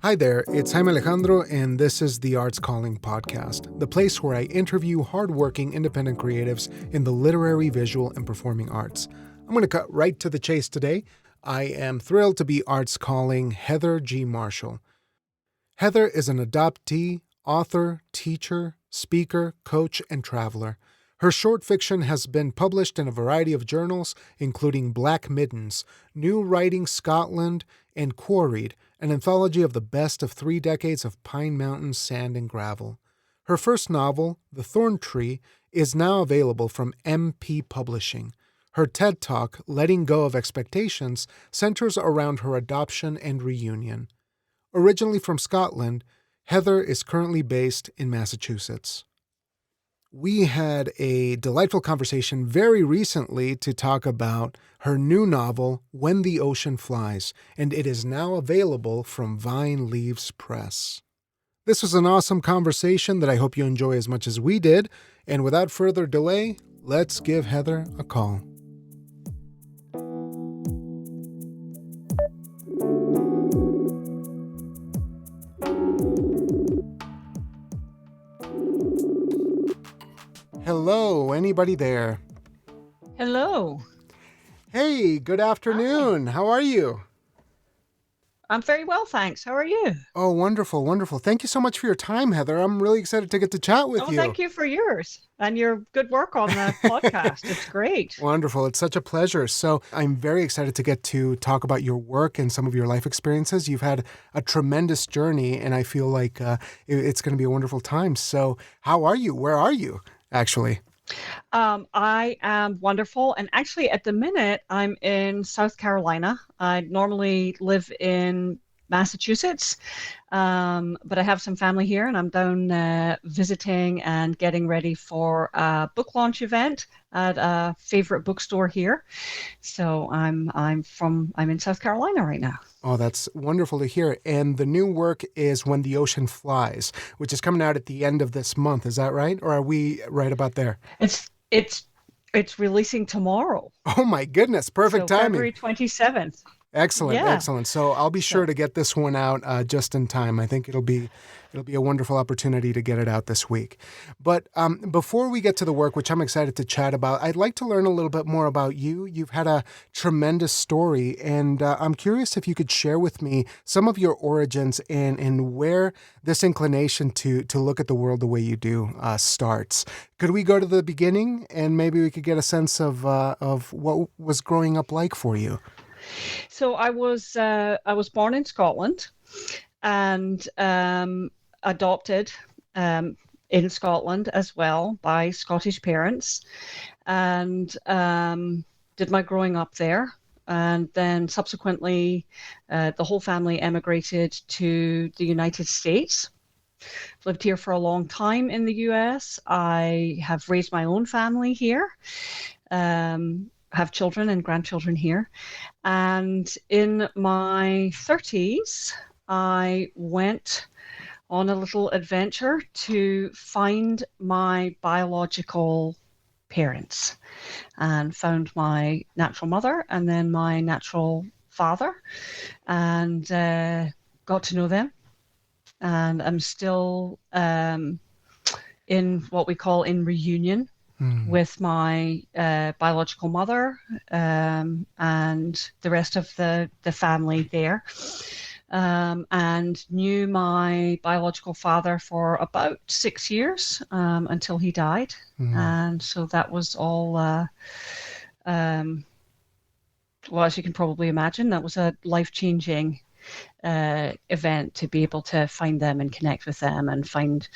Hi there, it's Jaime Alejandro, and this is the Arts Calling Podcast, the place where I interview hardworking independent creatives in the literary, visual, and performing arts. I'm going to cut right to the chase today. I am thrilled to be Arts Calling Heather G. Marshall. Heather is an adoptee, author, teacher, speaker, coach, and traveler. Her short fiction has been published in a variety of journals, including Black Middens, New Writing Scotland, and Quarried, an anthology of the best of 3 decades of Pine Mountain sand and gravel. Her first novel, The Thorn Tree, is now available from MP Publishing. Her TED Talk, Letting Go of Expectations, centers around her adoption and reunion. Originally from Scotland, Heather is currently based in Massachusetts. We had a delightful conversation very recently to talk about her new novel, When the Ocean Flies, and it is now available from Vine Leaves Press. This was an awesome conversation that I hope you enjoy as much as we did, and without further delay, let's give Heather a call. Hello, anybody there? Hello. Hey, good afternoon. How are you? I'm very well, thanks. How are you? Oh, wonderful, wonderful. Thank you so much for your time, Heather. I'm really excited to get to chat with you. Thank you for yours and your good work on the podcast. It's great. Wonderful. It's such a pleasure. So I'm very excited to get to talk about your work and some of your life experiences. You've had a tremendous journey, and I feel like it's going to be a wonderful time. So how are you? Where are you, actually? I am wonderful. And actually, at the minute, I'm in South Carolina. I normally live in Massachusetts, but I have some family here, and I'm down visiting and getting ready for a book launch event at a favorite bookstore here. So I'm in South Carolina right now. Oh, that's wonderful to hear. And the new work is When the Ocean Flies, which is coming out at the end of this month. Is that right? Or are we right about there? It's releasing tomorrow. Oh my goodness. Perfect timing. February 27th. Excellent, Yeah. excellent. So I'll be sure to get this one out just in time. I think it'll be a wonderful opportunity to get it out this week. But before we get to the work, which I'm excited to chat about, I'd like to learn a little bit more about you. You've had a tremendous story, and I'm curious if you could share with me some of your origins and where this inclination to look at the world the way you do starts. Could we go to the beginning, and maybe we could get a sense of what was growing up like for you? So I was born in Scotland and adopted in Scotland as well by Scottish parents, and did my growing up there. And then subsequently, the whole family emigrated to the United States. Lived here for a long time in the US. I have raised my own family here. Have children and grandchildren here. And in my 30s, I went on a little adventure to find my biological parents and found my natural mother and then my natural father, and got to know them. And I'm still in what we call in reunion with my biological mother and the rest of the family there, and knew my biological father for about 6 years until he died. And so that was all, well, as you can probably imagine, that was a life-changing event to be able to find them and connect with them and find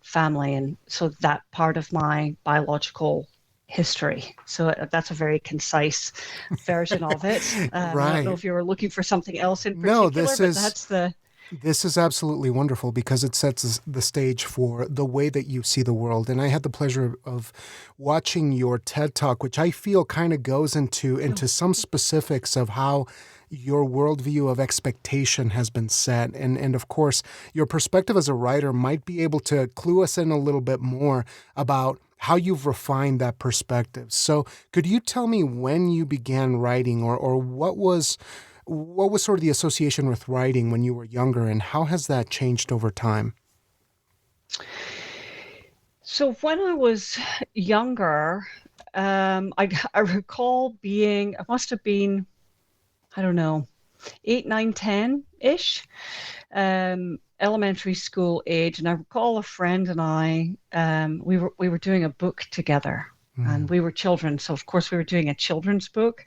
family. And so that part of my biological history. So that's a very concise version of it. Right. I don't know if you were looking for something else in particular, This is absolutely wonderful because it sets the stage for the way that you see the world. And I had the pleasure of watching your TED Talk, which I feel kind of goes into some specifics of how your worldview of expectation has been set. And of course, your perspective as a writer might be able to clue us in a little bit more about how you've refined that perspective. So could you tell me when you began writing or what was What was sort of the association with writing when you were younger, and how has that changed over time? So when I was younger, I recall being, I must have been, I don't know, 8, 9, 10-ish, elementary school age. And I recall a friend and I, we were doing a book together. And we were children, so of course we were doing a children's book,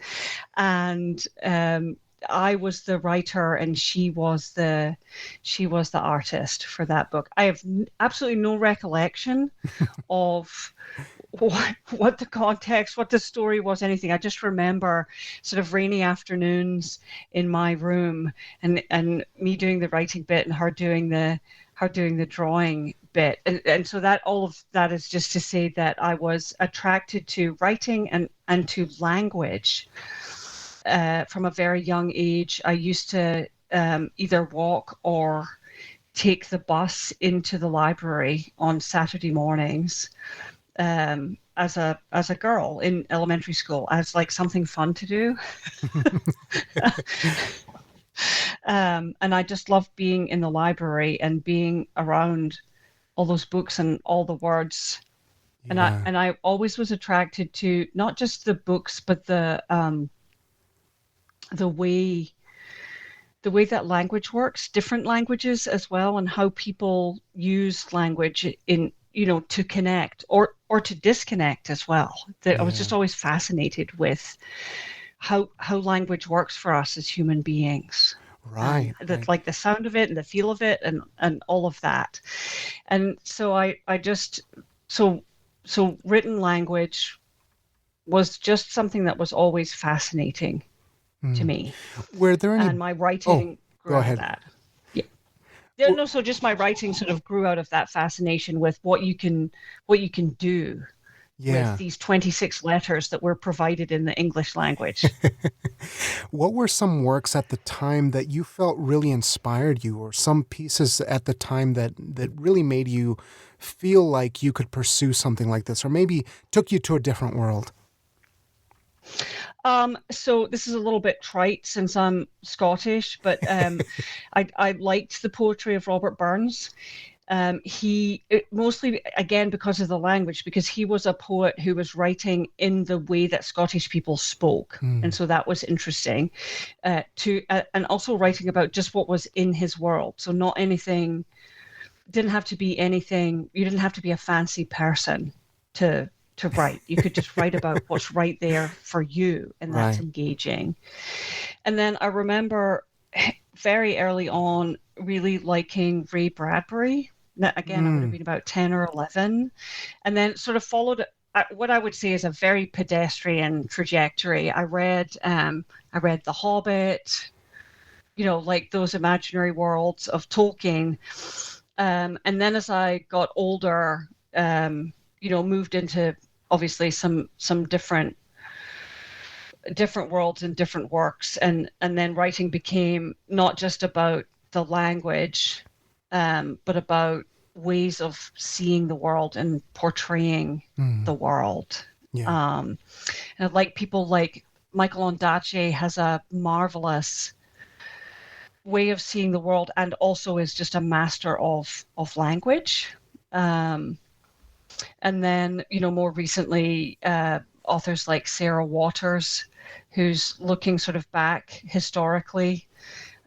and I was the writer and she was the artist for that book. I have absolutely no recollection of what the context, what the story was, anything. I just remember sort of rainy afternoons in my room, and me doing the writing bit and her doing the drawing bit. And so that all of that is just to say that I was attracted to writing and to language from a very young age. I used to either walk or take the bus into the library on Saturday mornings as a girl in elementary school, as like something fun to do. And I just loved being in the library and being around all those books and all the words. Yeah. And I always was attracted to not just the books, but the way that language works, different languages as well, and how people use language in, to connect or to disconnect as well. That I was just always fascinated with how language works for us as human beings. Right. That, like, the sound of it and the feel of it and all of that. And so I just so written language was just something that was always fascinating to me. Were there any? And my writing grew go out ahead. of that. Yeah. Yeah, no, so just my writing sort of grew out of that fascination with what you can do Yeah. with these 26 letters that were provided in the English language. What were some works at the time that you felt really inspired you, or some pieces at the time that really made you feel like you could pursue something like this, or maybe took you to a different world? So this is a little bit trite since I'm Scottish, but I liked the poetry of Robert Burns. Mostly, again, because of the language, because he was a poet who was writing in the way that Scottish people spoke. And so that was interesting, and also writing about just what was in his world. So not anything, didn't have to be anything, you didn't have to be a fancy person to write. You could just write about what's right there for you, and that's Right. engaging. And then I remember very early on really liking Ray Bradbury. Now, again, I would have been about 10 or 11, and then sort of followed what I would say is a very pedestrian trajectory. I read The Hobbit, like those imaginary worlds of Tolkien. And then as I got older, moved into obviously some different worlds and different works, and then writing became not just about the language, but about ways of seeing the world and portraying the world. Yeah. And like people like Michael Ondaatje has a marvelous way of seeing the world, and also is just a master of language. And then, more recently, authors like Sarah Waters, who's looking sort of back historically,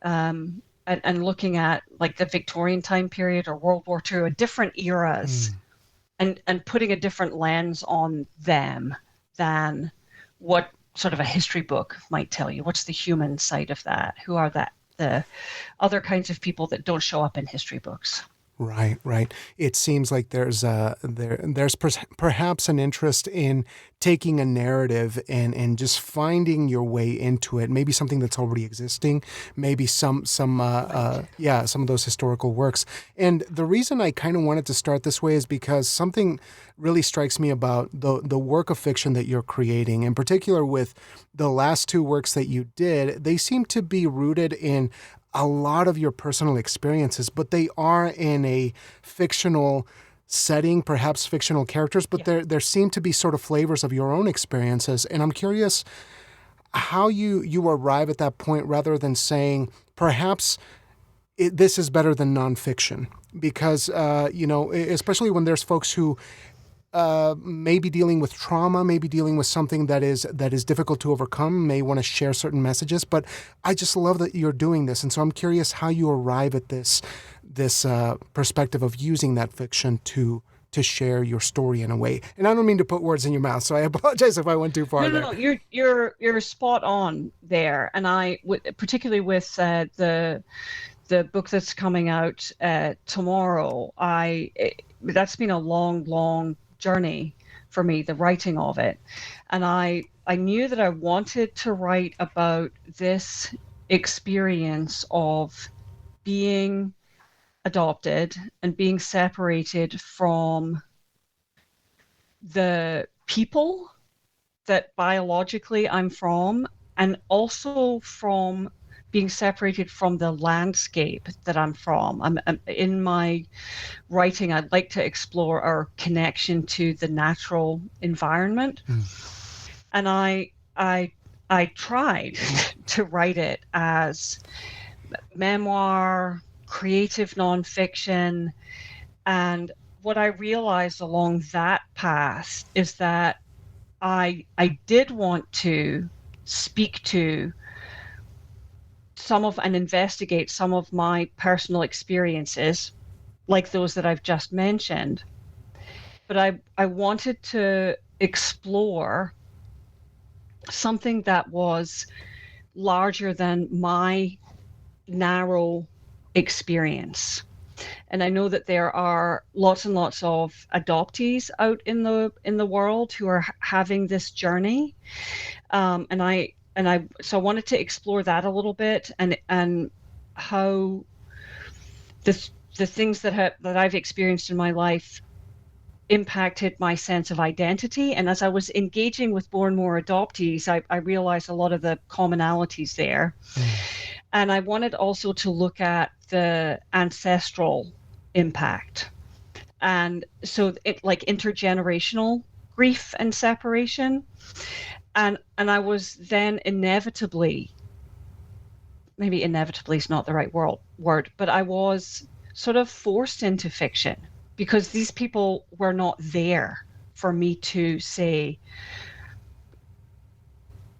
and looking at like the Victorian time period or World War II, and different eras, and putting a different lens on them than what sort of a history book might tell you. What's the human side of that? Who are the other kinds of people that don't show up in history books? Right. It seems like there's perhaps an interest in taking a narrative and just finding your way into it. Maybe something that's already existing. Maybe some of those historical works. And the reason I kind of wanted to start this way is because something really strikes me about the work of fiction that you're creating, in particular with the last two works that you did. They seem to be rooted in a lot of your personal experiences, but they are in a fictional setting, perhaps fictional characters, but there seem to be sort of flavors of your own experiences. And I'm curious, how you arrive at that point rather than saying perhaps this is better than nonfiction, because especially when there's folks who may be dealing with trauma, may be dealing with something that is difficult to overcome, may want to share certain messages. But I just love that you're doing this, and so I'm curious how you arrive at this perspective of using that fiction to share your story in a way. And I don't mean to put words in your mouth, so I apologize if I went too far there. No, you're spot on there, and particularly with the book that's coming out tomorrow, that's been a long journey for me, the writing of it. And I knew that I wanted to write about this experience of being adopted and being separated from the people that biologically I'm from, and also from being separated from the landscape that I'm from. I'm in my writing, I'd like to explore our connection to the natural environment. And I tried to write it as memoir, creative nonfiction. And what I realized along that path is that I did want to speak to and investigate some of my personal experiences, like those that I've just mentioned. But I wanted to explore something that was larger than my narrow experience. And I know that there are lots and lots of adoptees out in the world who are having this journey, so I wanted to explore that a little bit, and how the things that I've experienced in my life impacted my sense of identity. And as I was engaging with more and more adoptees, I realized a lot of the commonalities there. And I wanted also to look at the ancestral impact, and so it like intergenerational grief and separation. And I was then maybe inevitably is not the right word, but I was sort of forced into fiction, because these people were not there for me to say,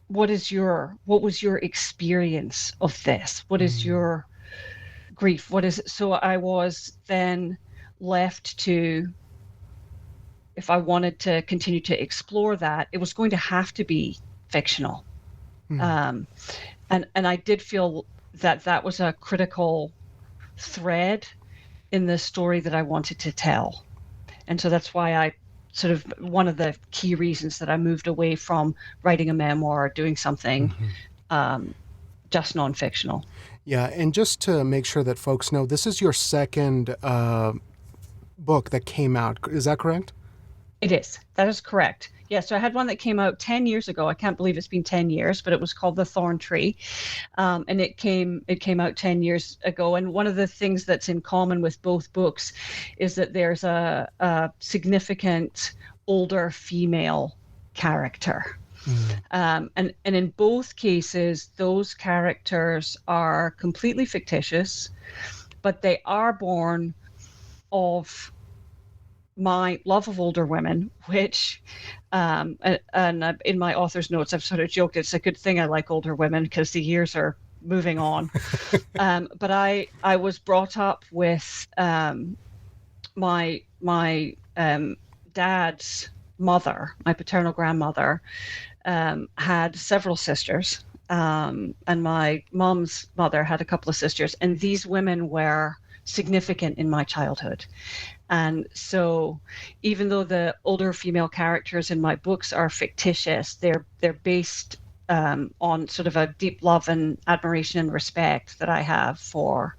what was your experience of this? What is your grief? What is it? So I was then left to, if I wanted to continue to explore that, it was going to have to be fictional. And I did feel that was a critical thread in the story that I wanted to tell. And so that's why I sort of, one of the key reasons that I moved away from writing a memoir, doing something just non-fictional. Yeah, and just to make sure that folks know, this is your second book that came out. Is that correct? It is. That is correct. Yeah, so I had one that came out 10 years ago. I can't believe it's been 10 years, but it was called The Thorn Tree. And it came out 10 years ago. And one of the things that's in common with both books is that there's a significant older female character. And in both cases, those characters are completely fictitious, but they are born of my love of older women, which, and in my author's notes, I've sort of joked it's a good thing I like older women because the years are moving on. But I was brought up with my dad's mother, my paternal grandmother, had several sisters, and my mom's mother had a couple of sisters, and these women were significant in my childhood. And so even though the older female characters in my books are fictitious, they're based on sort of a deep love and admiration and respect that I have for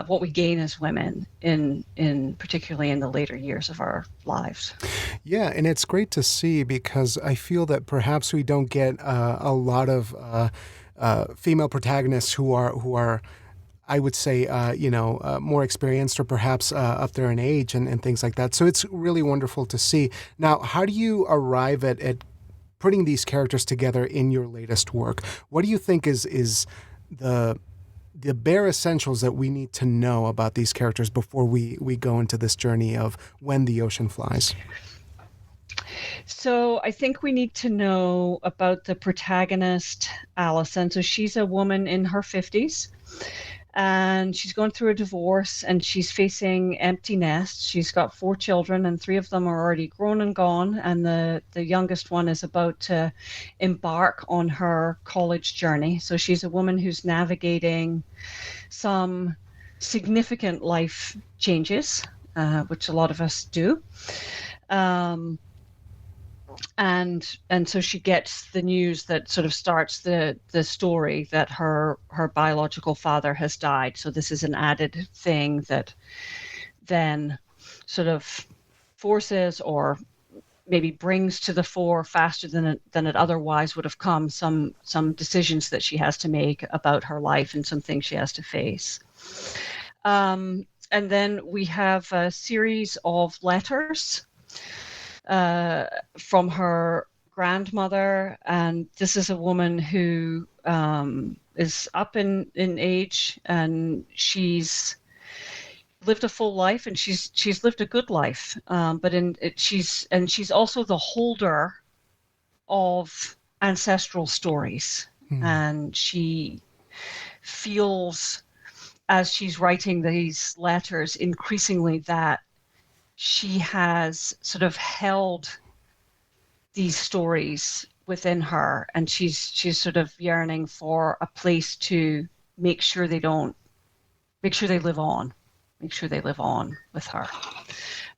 what we gain as women, in particularly in the later years of our lives. Yeah, and it's great to see, because I feel that perhaps we don't get a lot of female protagonists who are I would say, more experienced, or perhaps up there in age and things like that. So it's really wonderful to see. Now, how do you arrive at putting these characters together in your latest work. What do you think is the bare essentials that we need to know about these characters before we go into this journey of When the Ocean Flies? So I think we need to know about the protagonist, Allison. So she's a woman in her 50s, and she's going through a divorce, and she's facing empty nest. She's got 4 children, and 3 of them are already grown and gone, and the youngest one is about to embark on her college journey. So she's a woman who's navigating some significant life changes, which a lot of us do. And so she gets the news that sort of starts the story that her biological father has died. So this is an added thing that then sort of forces or maybe brings to the fore faster than it otherwise would have come some decisions that she has to make about her life and some things she has to face. And then we have a series of letters from her grandmother, and this is a woman who is up in age, and she's lived a full life, and she's lived a good life, but she's also the holder of ancestral stories, and she feels, as she's writing these letters, increasingly that she has sort of held these stories within her, and she's sort of yearning for a place to make sure they live on with her.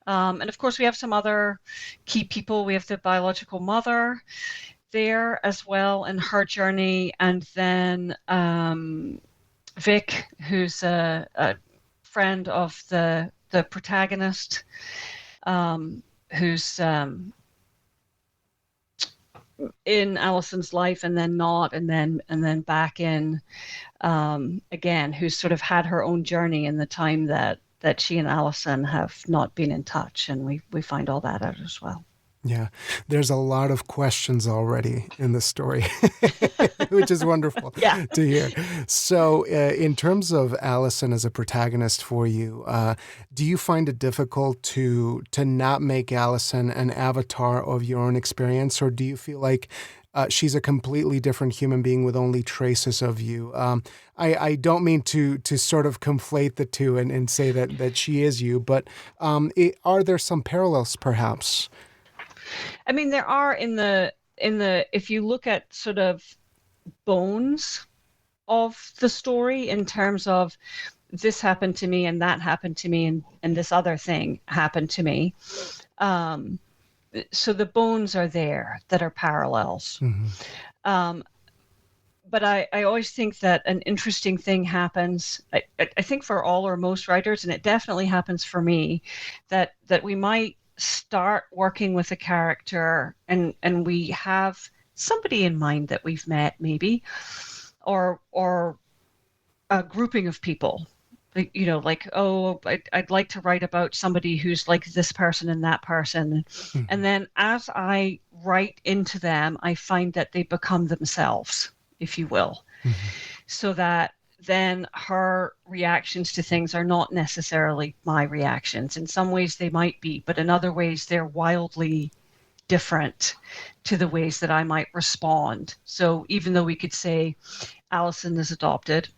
And of course, we have some other key people. We have the biological mother there as well in her journey, and then Vic, who's a friend of the protagonist, who's in Allison's life and then not, and then back in again, who's sort of had her own journey in the time that she and Allison have not been in touch, and we find all that out as well. Yeah, there's a lot of questions already in the story, which is wonderful to hear. So in terms of Allison as a protagonist for you, do you find it difficult to not make Allison an avatar of your own experience, or do you feel like she's a completely different human being with only traces of you? I don't mean to sort of conflate the two and say that she is you, but are there some parallels perhaps? I mean, there are in the if you look at sort of bones of the story in terms of this happened to me and that happened to me and this other thing happened to me. So the bones are there that are parallels. Mm-hmm. But I always think that an interesting thing happens, I think for all or most writers, and it definitely happens for me, that we might start working with a character and we have somebody in mind that we've met maybe, or a grouping of people, like, oh, I'd like to write about somebody who's like this person and that person. Mm-hmm. And then as I write into them, I find that they become themselves, if you will. Mm-hmm. So that then her reactions to things are not necessarily my reactions. In some ways they might be, but in other ways they're wildly different to the ways that I might respond. So even though we could say Allison is adopted,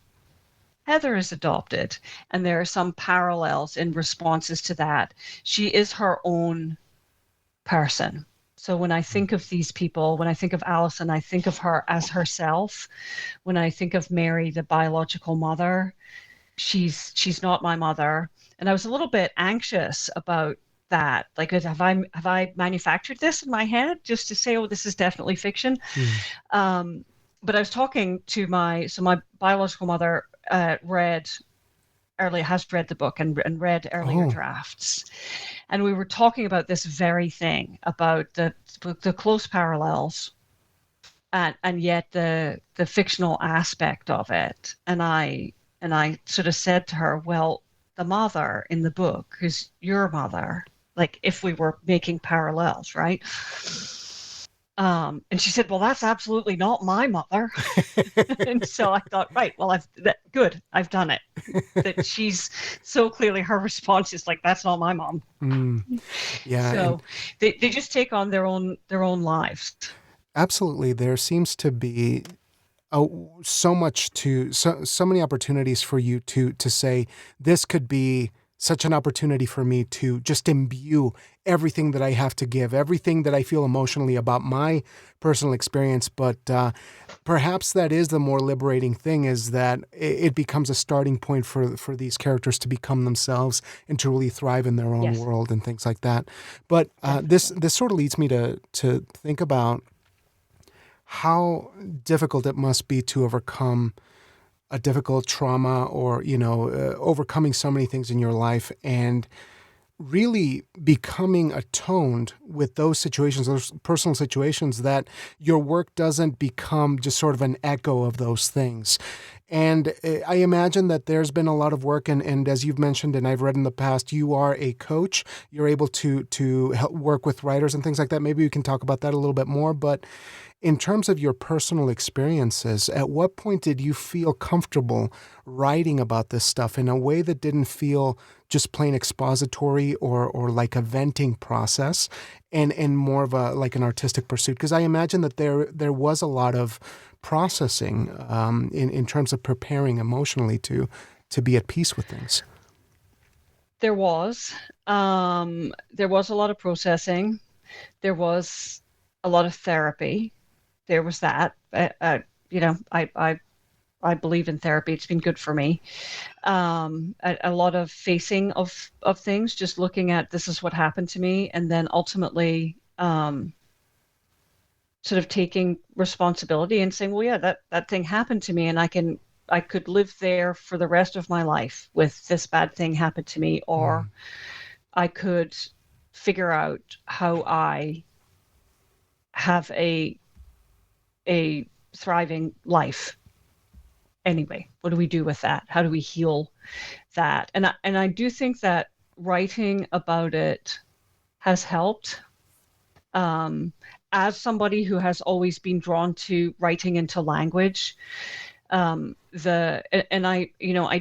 Heather is adopted, and there are some parallels in responses to that, she is her own person. So when I think of these people, when I think of Allison, I think of her as herself. When I think of Mary, the biological mother, she's not my mother. And I was a little bit anxious about that. Like, have I manufactured this in my head just to say, oh, this is definitely fiction? Mm. But I was talking to my biological mother has read the book and read earlier drafts. And we were talking about this very thing, about the close parallels and yet the fictional aspect of it. And I sort of said to her, well, the mother in the book is your mother, like if we were making parallels, right? And she said, well, that's absolutely not my mother. And so I thought, right, well, good, I've done it. That she's so clearly, her response is like, that's not my mom. Yeah, and So they just take on their own lives. absolutely, there seems to be so much so many opportunities for you to say this could be such an opportunity for me to just imbue everything that I have to give, everything that I feel emotionally about my personal experience. But perhaps that is the more liberating thing, is that it becomes a starting point for these characters to become themselves and to really thrive in their own Yes, world and things like that. But definitely. this sort of leads me to think about how difficult it must be to overcome a difficult trauma, or overcoming so many things in your life and really becoming attuned with those situations, those personal situations, that your work doesn't become just sort of an echo of those things. And I imagine that there's been a lot of work, and as you've mentioned, and I've read in the past, you are a coach. You're able to help work with writers and things like that. Maybe we can talk about that a little bit more. But in terms of your personal experiences, at what point did you feel comfortable writing about this stuff in a way that didn't feel just plain expository or like a venting process, and more of a like an artistic pursuit? Because I imagine that there was a lot of processing in terms of preparing emotionally to be at peace with things. There was a lot of processing. There was a lot of therapy. There was that. I believe in therapy. It's been good for me. A lot of facing of things, just looking at this is what happened to me, and then ultimately sort of taking responsibility and saying, well, yeah, that thing happened to me, and I could live there for the rest of my life with this bad thing happened to me, or I could figure out how I have a thriving life. Anyway, what do we do with that? How do we heal that? And I do think that writing about it has helped. As somebody who has always been drawn to writing into language, I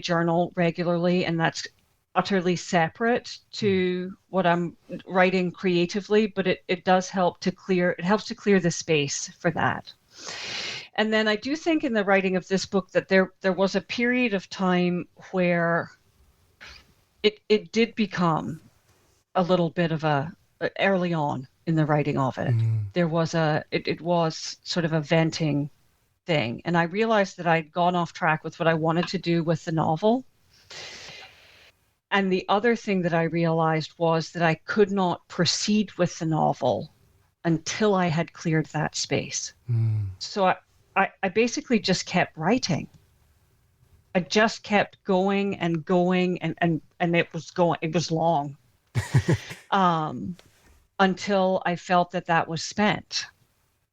journal regularly, and that's utterly separate to what I'm writing creatively, but it does help to clear, it helps to clear the space for that. And then I do think in the writing of this book that there was a period of time where it did become a little bit of a early on in the writing of it. There was it was sort of a venting thing. And I realized that I'd gone off track with what I wanted to do with the novel. And the other thing that I realized was that I could not proceed with the novel until I had cleared that space. So I basically just kept writing. I just kept going and going, and it was long until I felt that was spent.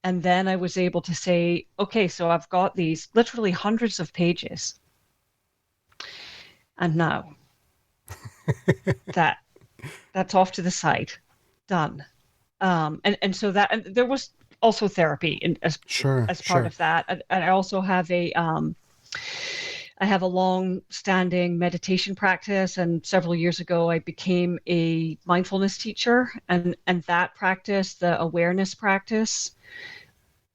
And then I was able to say, okay, so I've got these literally hundreds of pages. And now that's off to the side, done. And so that, and there was also therapy as part of that. And I also have I have a long-standing meditation practice, and several years ago I became a mindfulness teacher, and that practice, the awareness practice,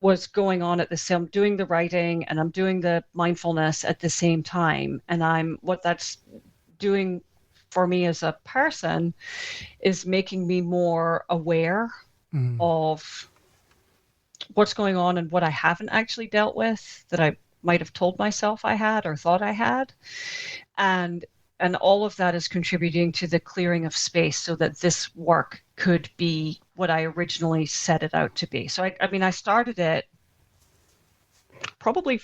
was going on at the same, doing the writing and I'm doing the mindfulness at the same time. And what that's doing for me as a person is making me more aware of what's going on and what I haven't actually dealt with that I might have told myself I had or thought I had. And all of that is contributing to the clearing of space so that this work could be what I originally set it out to be. So I started it probably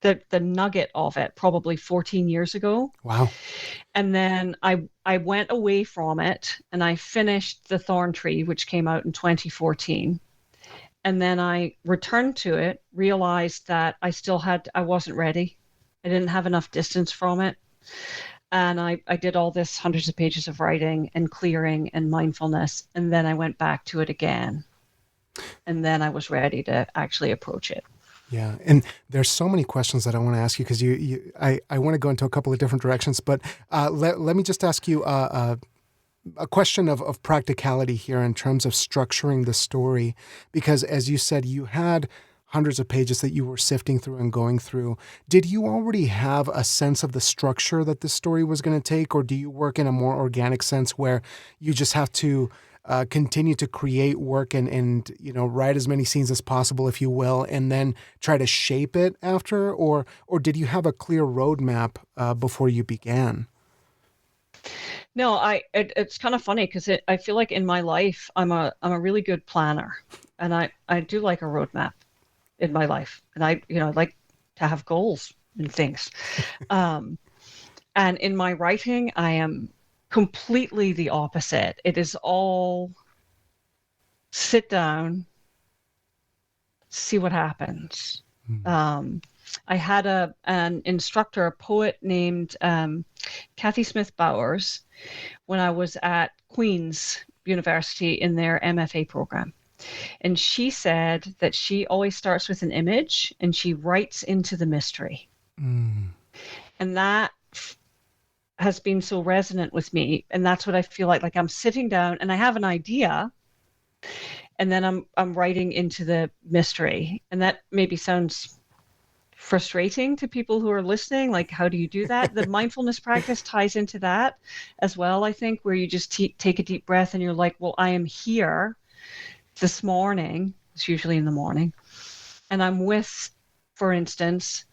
the nugget of it probably 14 years ago. Wow. And then I went away from it and I finished The Thorn Tree, which came out in 2014. And then I returned to it, realized that I wasn't ready. I didn't have enough distance from it. And I did all this hundreds of pages of writing and clearing and mindfulness. And then I went back to it again. And then I was ready to actually approach it. Yeah, and there's so many questions that I want to ask you because I want to go into a couple of different directions, but let me just ask you a question of practicality here in terms of structuring the story, because as you said, you had hundreds of pages that you were sifting through and going through. Did you already have a sense of the structure that this story was going to take, or do you work in a more organic sense where you just have to continue to create work and write as many scenes as possible, if you will, and then try to shape it after, or did you have a clear roadmap before you began? No, it's kind of funny because I feel like in my life I'm a really good planner, and I do like a roadmap in my life, and I like to have goals and things. Um, and in my writing, I am completely the opposite. It is all sit down, see what happens. Um, I had an instructor, a poet named Kathy Smith Bowers, when I was at Queen's University in their MFA program. And she said that she always starts with an image and she writes into the mystery. Mm. And that has been so resonant with me. And that's what I feel like I'm sitting down and I have an idea, and then I'm writing into the mystery. And that maybe sounds frustrating to people who are listening. Like, how do you do that? The mindfulness practice ties into that as well, I think, where you just take a deep breath and you're like, well, I am here this morning. It's usually in the morning. And I'm with, for instance,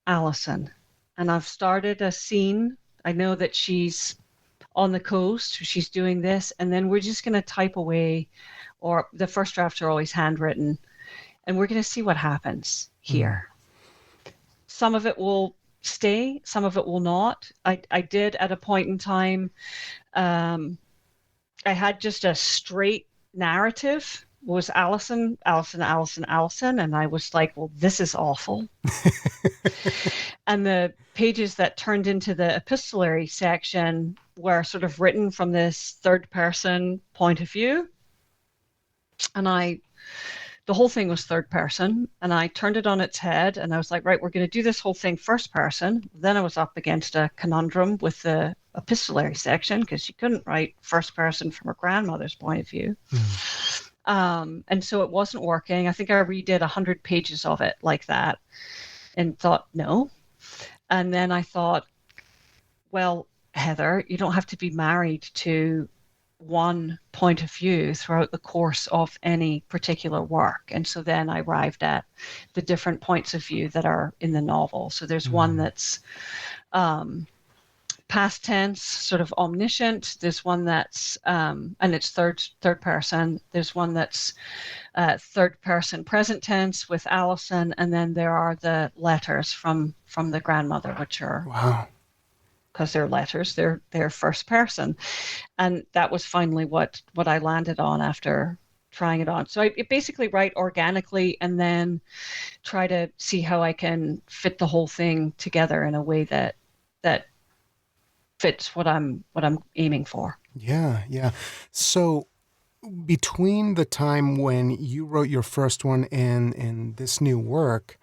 Allison. And I've started a scene. I know that she's on the coast, she's doing this, and then we're just going to type away, or the first drafts are always handwritten, and we're going to see what happens here. Some of it will stay, some of it will not. I did at a point in time, I had just a straight narrative. It was Allison, Allison, Allison, Allison, and I was like, well, this is awful. And the pages that turned into the epistolary section were sort of written from this third person point of view. And the whole thing was third person, and I turned it on its head, and I was like, right, we're going to do this whole thing first person. Then I was up against a conundrum with the epistolary section, because she couldn't write first person from her grandmother's point of view. And so it wasn't working. I think I redid 100 pages of it like that and thought, no. And then I thought, well, Heather, you don't have to be married to one point of view throughout the course of any particular work. And so then I arrived at the different points of view that are in the novel. So there's one that's past tense, sort of omniscient. There's one that's, and it's third person. There's one that's third person present tense with Allison. And then there are the letters from the grandmother, which are, wow, because they're letters, they're first person. And that was finally what I landed on after trying it on. So I basically write organically and then try to see how I can fit the whole thing together in a way that fits what I'm aiming for. Yeah. So between the time when you wrote your first one and this new work,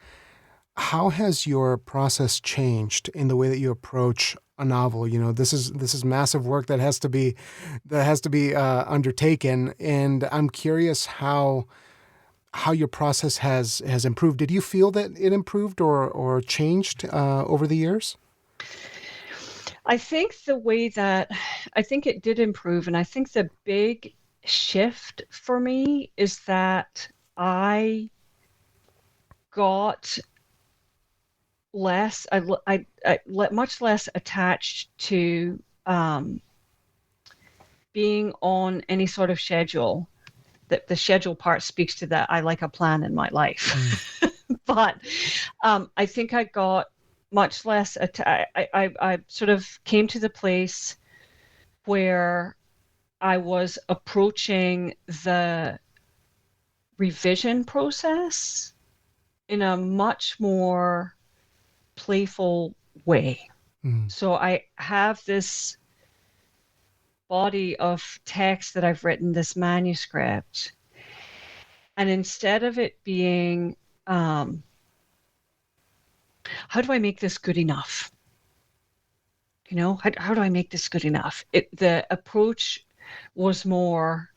how has your process changed in the way that you approach a novel? This is massive work that has to be undertaken, and I'm curious how your process has improved. Did you feel that it improved or changed over the years? I think it did improve, and I think the big shift for me is that I got much less attached to being on any sort of schedule. That the schedule part speaks to that. I like a plan in my life, but I think I got much less. I sort of came to the place where I was approaching the revision process in a much more playful way. So I have this body of text that I've written, this manuscript, And instead of it being, how do I make this good enough? How do I make this good enough? The approach was more,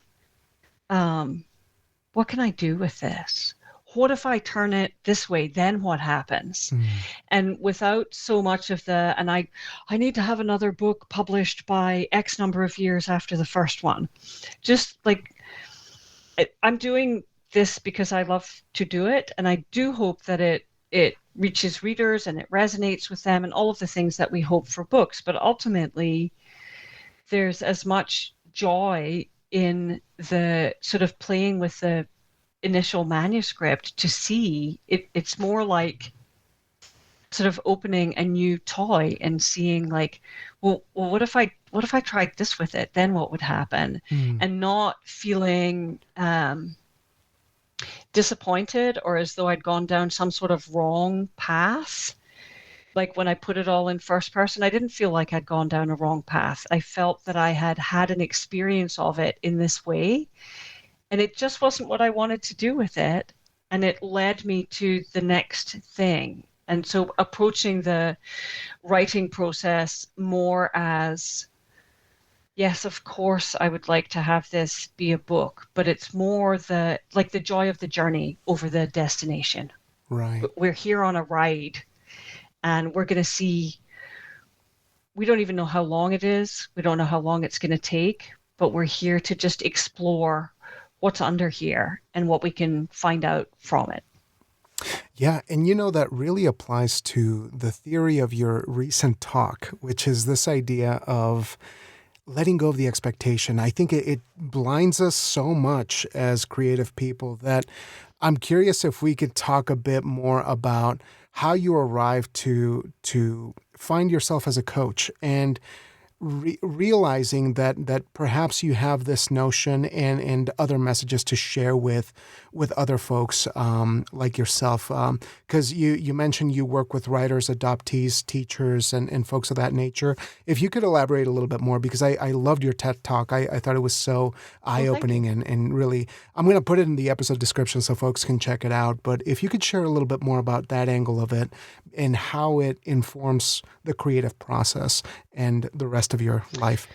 um, what can I do with this? What if I turn it this way? Then what happens? And without so much of and I need to have another book published by X number of years after the first one. Just like, I'm doing this because I love to do it. And I do hope that it reaches readers and it resonates with them and all of the things that we hope for books. But ultimately, there's as much joy in the sort of playing with the initial manuscript to see it's more like sort of opening a new toy and seeing like, well, what if I tried this with it? Then what would happen? And not feeling disappointed or as though I'd gone down some sort of wrong path. Like when I put it all in first person, I didn't feel like I'd gone down a wrong path. I felt that I had had an experience of it in this way, and it just wasn't what I wanted to do with it. And it led me to the next thing. And so approaching the writing process more as, yes, of course, I would like to have this be a book, but it's more the joy of the journey over the destination. Right. We're here on a ride, and we're going to see, we don't even know how long it is. We don't know how long it's going to take, but we're here to just explore what's under here and what we can find out from it. Yeah, and that really applies to the theory of your recent talk, which is this idea of letting go of the expectation. I think it blinds us so much as creative people that I'm curious if we could talk a bit more about how you arrived to find yourself as a coach and realizing that perhaps you have this notion and other messages to share with other folks like yourself, because you mentioned you work with writers, adoptees, teachers, and folks of that nature. If you could elaborate a little bit more, because I loved your TED Talk. I thought it was so eye-opening and really, I'm going to put it in the episode description so folks can check it out. But if you could share a little bit more about that angle of it and how it informs the creative process and the rest of your life.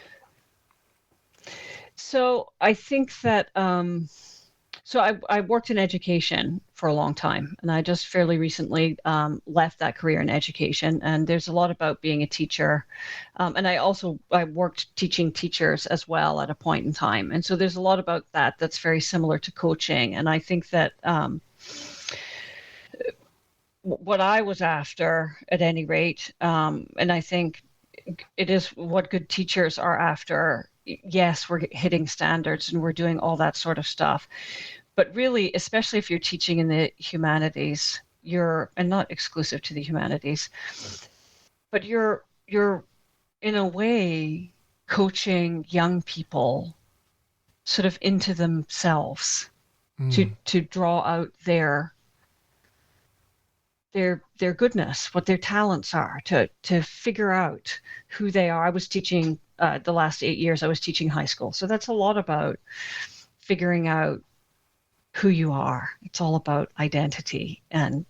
So I think that, I worked in education for a long time, and I just fairly recently left that career in education. And there's a lot about being a teacher. And I worked teaching teachers as well at a point in time. And so there's a lot about that that's very similar to coaching. And I think that what I was after, at any rate, and I think it is what good teachers are after. Yes, we're hitting standards and we're doing all that sort of stuff. But really, especially if you're teaching in the humanities, and not exclusive to the humanities, but you're in a way coaching young people sort of into themselves to draw out their goodness, what their talents are, to figure out who they are. I was teaching the last 8 years, I was teaching high school. So that's a lot about figuring out who you are. It's all about identity and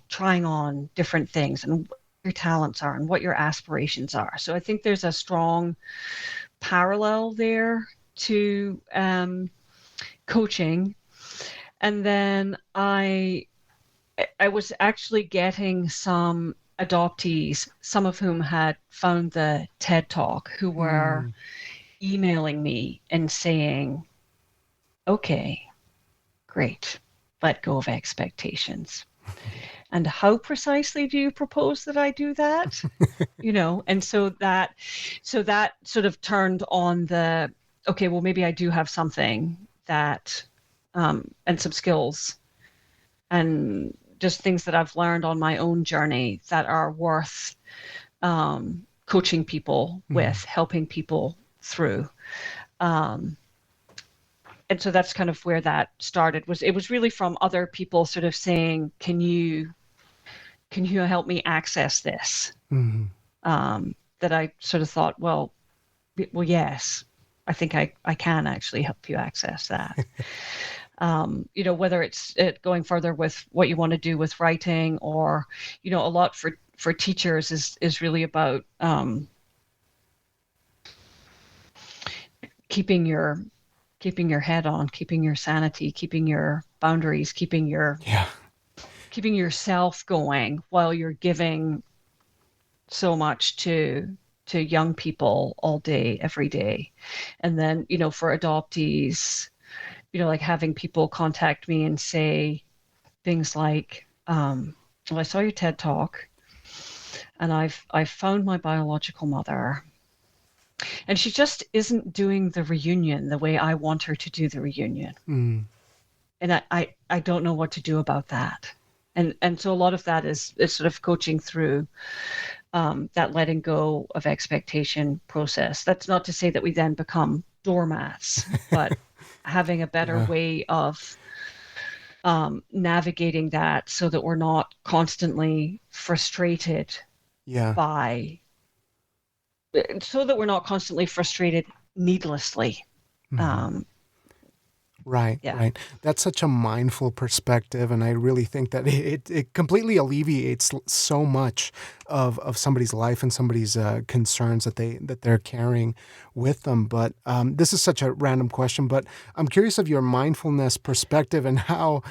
trying on different things and what your talents are and what your aspirations are. So I think there's a strong parallel there to coaching. And then I was actually getting some adoptees, some of whom had found the TED Talk, who were emailing me and saying, okay, great, let go of expectations. And how precisely do you propose that I do that? And so that sort of turned on the, okay, well, maybe I do have something that, and some skills and just things that I've learned on my own journey that are worth coaching people with, helping people through. And so that's kind of where that started. It was really from other people sort of saying, can you help me access this? That I sort of thought, well, yes, I think I can actually help you access that. Whether it's going further with what you want to do with writing, or, a lot for teachers is really about keeping your head on, keeping your sanity, keeping your boundaries, keeping yourself going while you're giving so much to young people all day, every day. And then, for adoptees, like having people contact me and say things like, well, I saw your TED talk and I've found my biological mother, and she just isn't doing the reunion the way I want her to do the reunion. And I don't know what to do about that. And so a lot of that is sort of coaching through that letting go of expectation process. That's not to say that we then become doormats, but having a better way of navigating that so that we're not constantly frustrated needlessly. Right. That's such a mindful perspective, and I really think that it completely alleviates so much of somebody's life and somebody's concerns that they're carrying with them. But this is such a random question, but I'm curious of your mindfulness perspective and how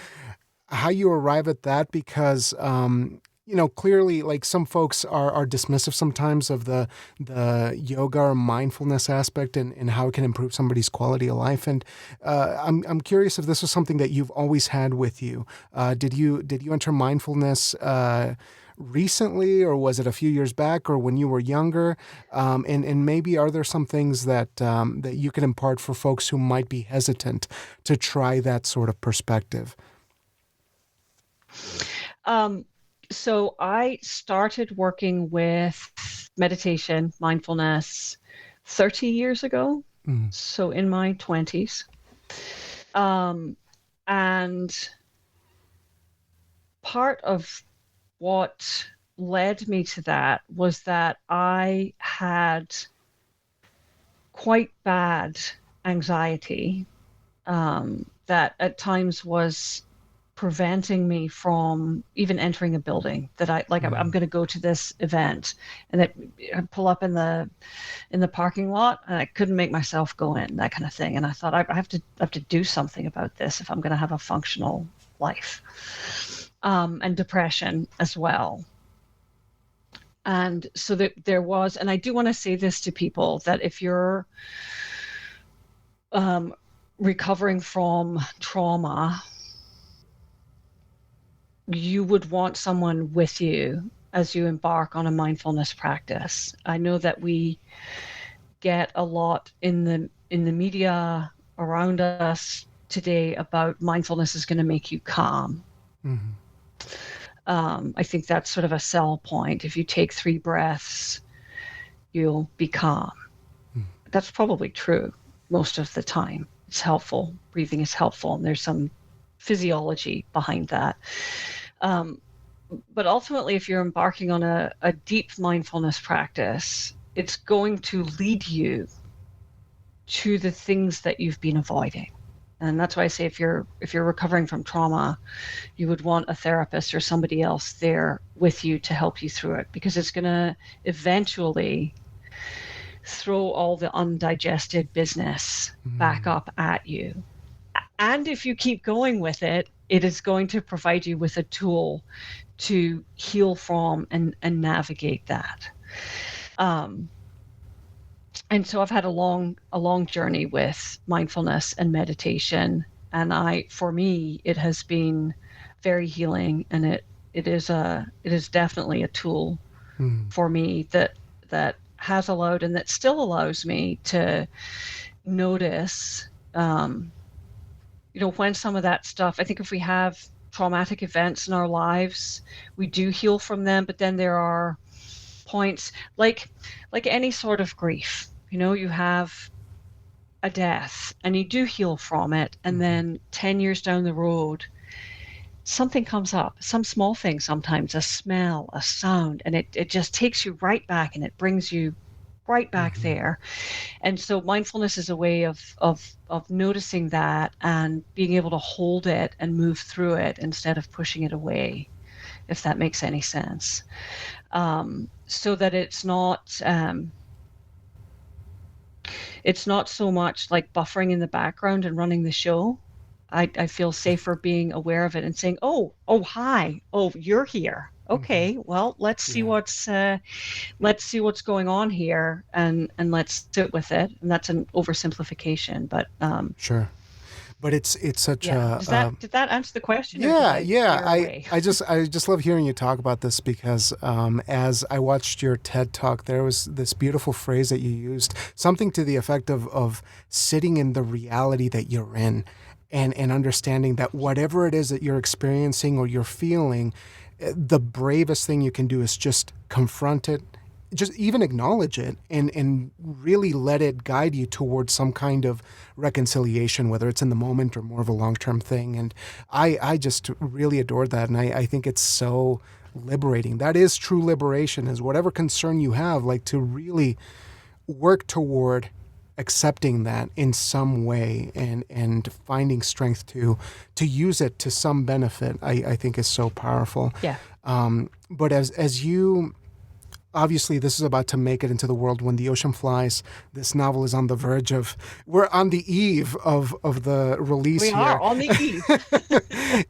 you arrive at that, because clearly, like, some folks are dismissive sometimes of the yoga or mindfulness aspect and how it can improve somebody's quality of life. And I'm curious if this was something that you've always had with you. Did you enter mindfulness recently, or was it a few years back, or when you were younger? And maybe are there some things that you can impart for folks who might be hesitant to try that sort of perspective? So I started working with meditation, mindfulness 30 years ago. So in my 20s. And part of what led me to that was that I had quite bad anxiety that at times was preventing me from even entering a building that I'm going to go to this event, and that I pull up in the parking lot and I couldn't make myself go in, that kind of thing. And I thought, I have to do something about this if I'm going to have a functional life. And depression as well. And so that there was, and I do want to say this to people, that if you're recovering from trauma, you would want someone with you as you embark on a mindfulness practice. I know that we get a lot in the media around us today about mindfulness is going to make you calm. I think that's sort of a sell point. If you take 3 breaths, you'll be calm. That's probably true most of the time. It's helpful. Breathing is helpful, and there's some physiology behind that. But ultimately, if you're embarking on a deep mindfulness practice, it's going to lead you to the things that you've been avoiding. And that's why I say if you're recovering from trauma, you would want a therapist or somebody else there with you to help you through it, because it's going to eventually throw all the undigested business back up at you. And if you keep going with it, it is going to provide you with a tool to heal from and navigate that. And so I've had a long journey with mindfulness and meditation, and for me, it has been very healing, and it is definitely a tool for me that has allowed, and that still allows me to notice, when some of that stuff, I think if we have traumatic events in our lives, we do heal from them, but then there are points like any sort of grief. You have a death and you do heal from it, and then 10 years down the road, something comes up, some small thing, sometimes a smell, a sound, and it just takes you right back, and it brings you right back there. And so mindfulness is a way of noticing that and being able to hold it and move through it instead of pushing it away, if that makes any sense. So that it's not so much like buffering in the background and running the show. I feel safer being aware of it and saying, oh, hi, oh, you're here. Okay, well, let's see what's going on here, and let's sit with it. And that's an oversimplification, but Sure. But it's such yeah. a Did that answer the question, or did yeah, I yeah. veer away? I just love hearing you talk about this because as I watched your TED talk, there was this beautiful phrase that you used, something to the effect of sitting in the reality that you're in, and understanding that whatever it is that you're experiencing or you're feeling, the bravest thing you can do is just confront it, just even acknowledge it, and really let it guide you towards some kind of reconciliation, whether it's in the moment or more of a long-term thing. And I just really adored that. And I think it's so liberating. That is true liberation, is whatever concern you have, like to really work toward accepting that in some way, and finding strength to use it to some benefit, I think is so powerful. Yeah. But as you, obviously this is about to make it into the world. When the Ocean Flies, this novel is on the verge of, we're on the eve of the release We here. are on the eve.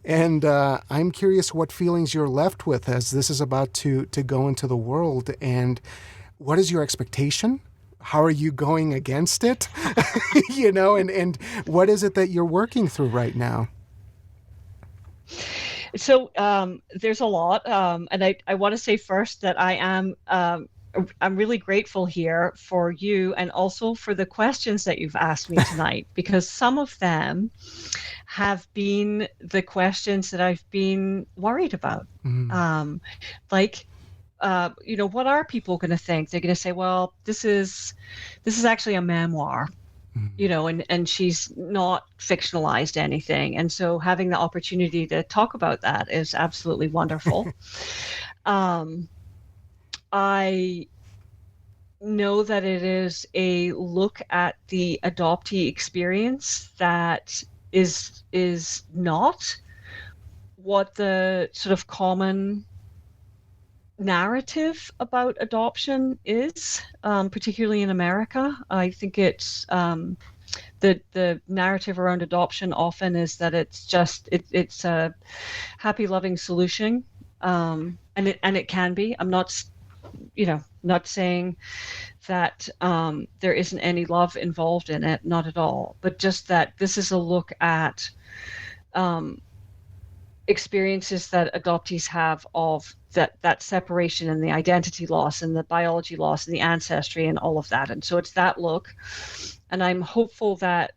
And I'm curious what feelings you're left with as this is about to go into the world, and what is your expectation? How are you going against it? And what is it that you're working through right now? So there's a lot, and I want to say first that I'm really grateful here for you and also for the questions that you've asked me tonight, because some of them have been the questions that I've been worried about. Like, what are people going to think? They're going to say, well, this is actually a memoir. And she's not fictionalized anything. And so having the opportunity to talk about that is absolutely wonderful. I know that it is a look at the adoptee experience that is not what the sort of common narrative about adoption is, particularly in America. I think it's the narrative around adoption often is that it's a happy, loving solution, and it can be. I'm not saying that there isn't any love involved in it, not at all, but just that this is a look at experiences that adoptees have of that separation and the identity loss and the biology loss and the ancestry and all of that. And so it's that look, and I'm hopeful that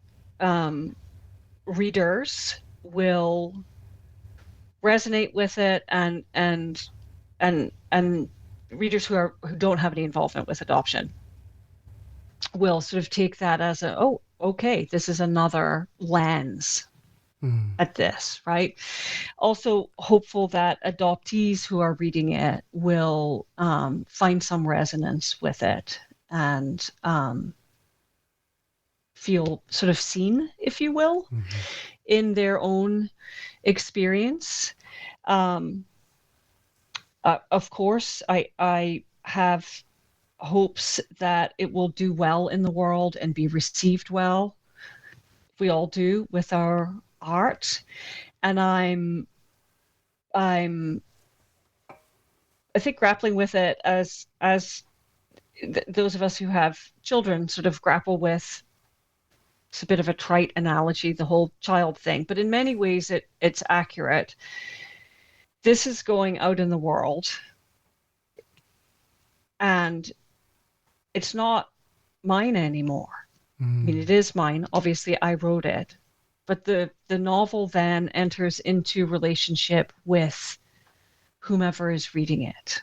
readers will resonate with it, and readers who don't have any involvement with adoption will sort of take that as okay, this is another lens at this, right? Also hopeful that adoptees who are reading it will find some resonance with it and feel sort of seen, if you will, in their own experience. Of course, I have hopes that it will do well in the world and be received well. We all do with our art, and I think grappling with it as those of us who have children sort of grapple with. It's a bit of a trite analogy, the whole child thing, but in many ways it's accurate. This is going out in the world, and it's not mine anymore. I mean, it is mine. Obviously, I wrote it. But the novel then enters into relationship with whomever is reading it.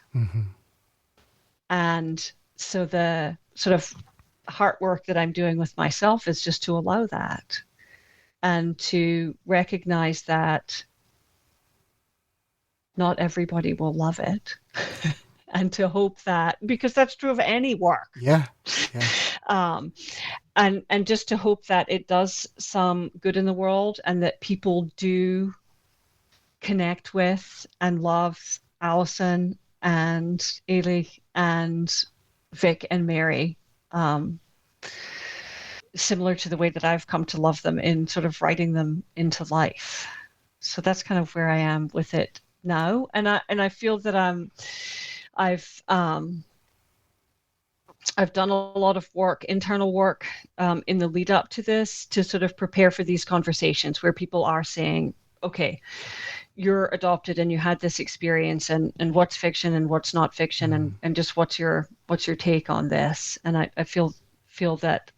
And so the sort of heart work that I'm doing with myself is just to allow that and to recognize that not everybody will love it. and to hope that, because that's true of any work. Yeah. Yeah. Um, and just to hope that it does some good in the world and that people do connect with and love Alison and Ailey and Vic and Mary, similar to the way that I've come to love them in sort of writing them into life. So that's kind of where I am with it now, and I feel that I've I've done a lot of work, internal work, in the lead up to this to sort of prepare for these conversations where people are saying, okay, you're adopted and you had this experience, and what's fiction and what's not fiction, and just what's your take on this. And I feel that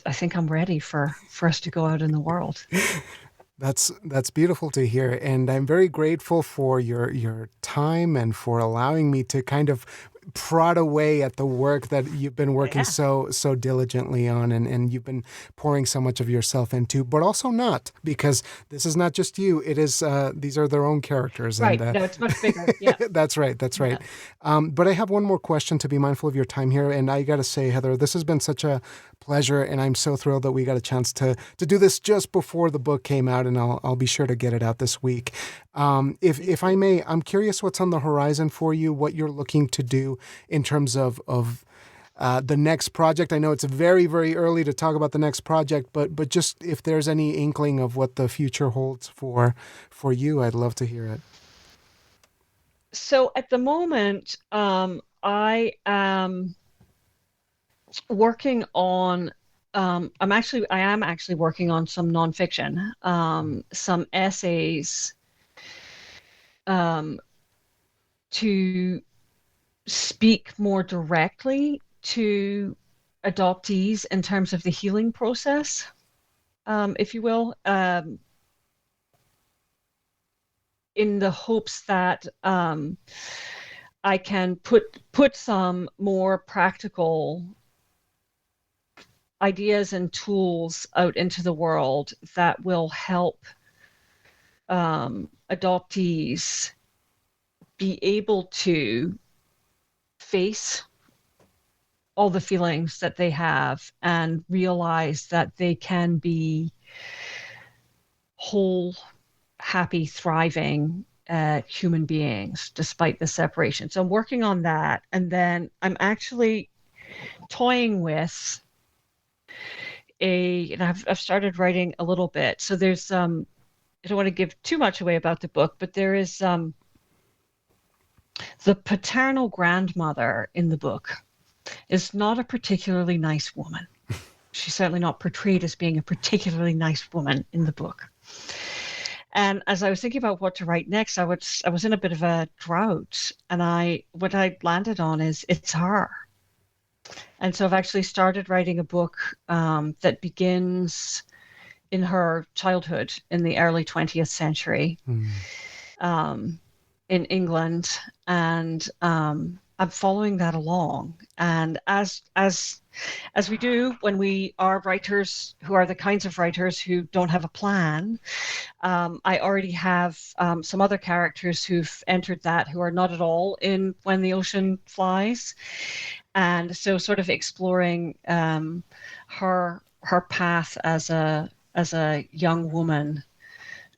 I think I'm ready for us to go out in the world. That's beautiful to hear, and I'm very grateful for your time and for allowing me to kind of prod away at the work that you've been working so diligently on, and you've been pouring so much of yourself into, but also not, because this is not just you. It is these are their own characters, right? And no, it's much bigger. Yeah, that's right. But I have one more question to be mindful of your time here, and I got to say, Heather, this has been such a pleasure, and I'm so thrilled that we got a chance to do this just before the book came out, and I'll be sure to get it out this week. If I may, I'm curious what's on the horizon for you, what you're looking to do in terms of the next project. I know it's very, very early to talk about the next project, but just if there's any inkling of what the future holds for you, I'd love to hear it. So at the moment, I am working on. I am actually working on some nonfiction, some essays, to speak more directly to adoptees in terms of the healing process, if you will, in the hopes that I can put some more practical ideas and tools out into the world that will help adoptees be able to face all the feelings that they have and realize that they can be whole, happy, thriving human beings despite the separation. So I'm working on that. And then I'm actually toying with and I've started writing a little bit. So there's I don't want to give too much away about the book, but there is the paternal grandmother in the book is not a particularly nice woman. She's certainly not portrayed as being a particularly nice woman in the book. And as I was thinking about what to write next, I was in a bit of a drought, and what I landed on is it's her. And so I've actually started writing a book that begins in her childhood in the early 20th century in England, and I'm following that along. And as we do when we are writers who are the kinds of writers who don't have a plan, I already have some other characters who've entered that who are not at all in When the Ocean Flies. And so sort of exploring her path as a young woman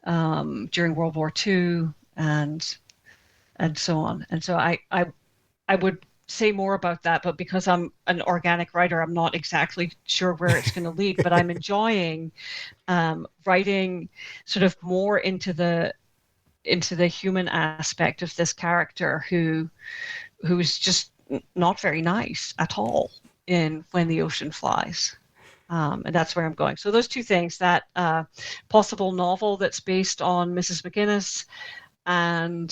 during World War II and so on. And so I would say more about that, but because I'm an organic writer, I'm not exactly sure where it's going to lead, but I'm enjoying writing sort of more into the human aspect of this character who's just not very nice at all in When the Ocean Flies. And that's where I'm going. So those two things, that possible novel that's based on Mrs. McGinnis, and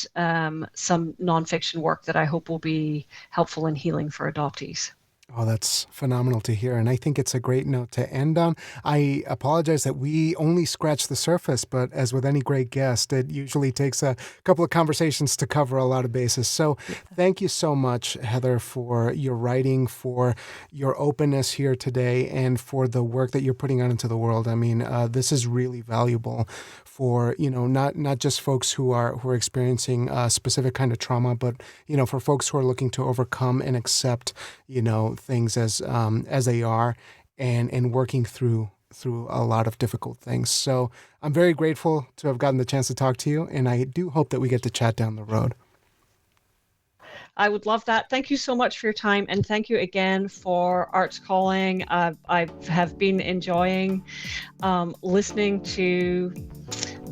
some nonfiction work that I hope will be helpful in healing for adoptees. Oh, that's phenomenal to hear. And I think it's a great note to end on. I apologize that we only scratched the surface, but as with any great guest, it usually takes a couple of conversations to cover a lot of bases. So thank you so much, Heather, for your writing, for your openness here today, and for the work that you're putting out into the world. I mean, this is really valuable for, not just folks who are experiencing a specific kind of trauma, but, for folks who are looking to overcome and accept, things as they are, and working through a lot of difficult things. So I'm very grateful to have gotten the chance to talk to you, and I do hope that we get to chat down the road. I would love that. Thank you so much for your time, and thank you again for Arts Calling. I have been enjoying listening to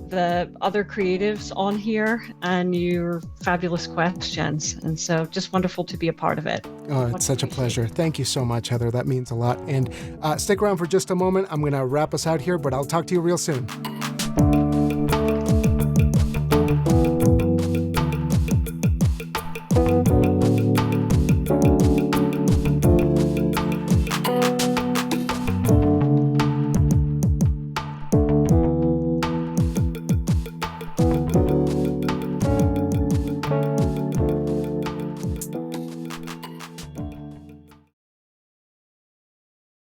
the other creatives on here and your fabulous questions. And so just wonderful to be a part of it. Oh, it's such a pleasure. Thank you so much, Heather. That means a lot. And stick around for just a moment. I'm going to wrap us out here, but I'll talk to you real soon.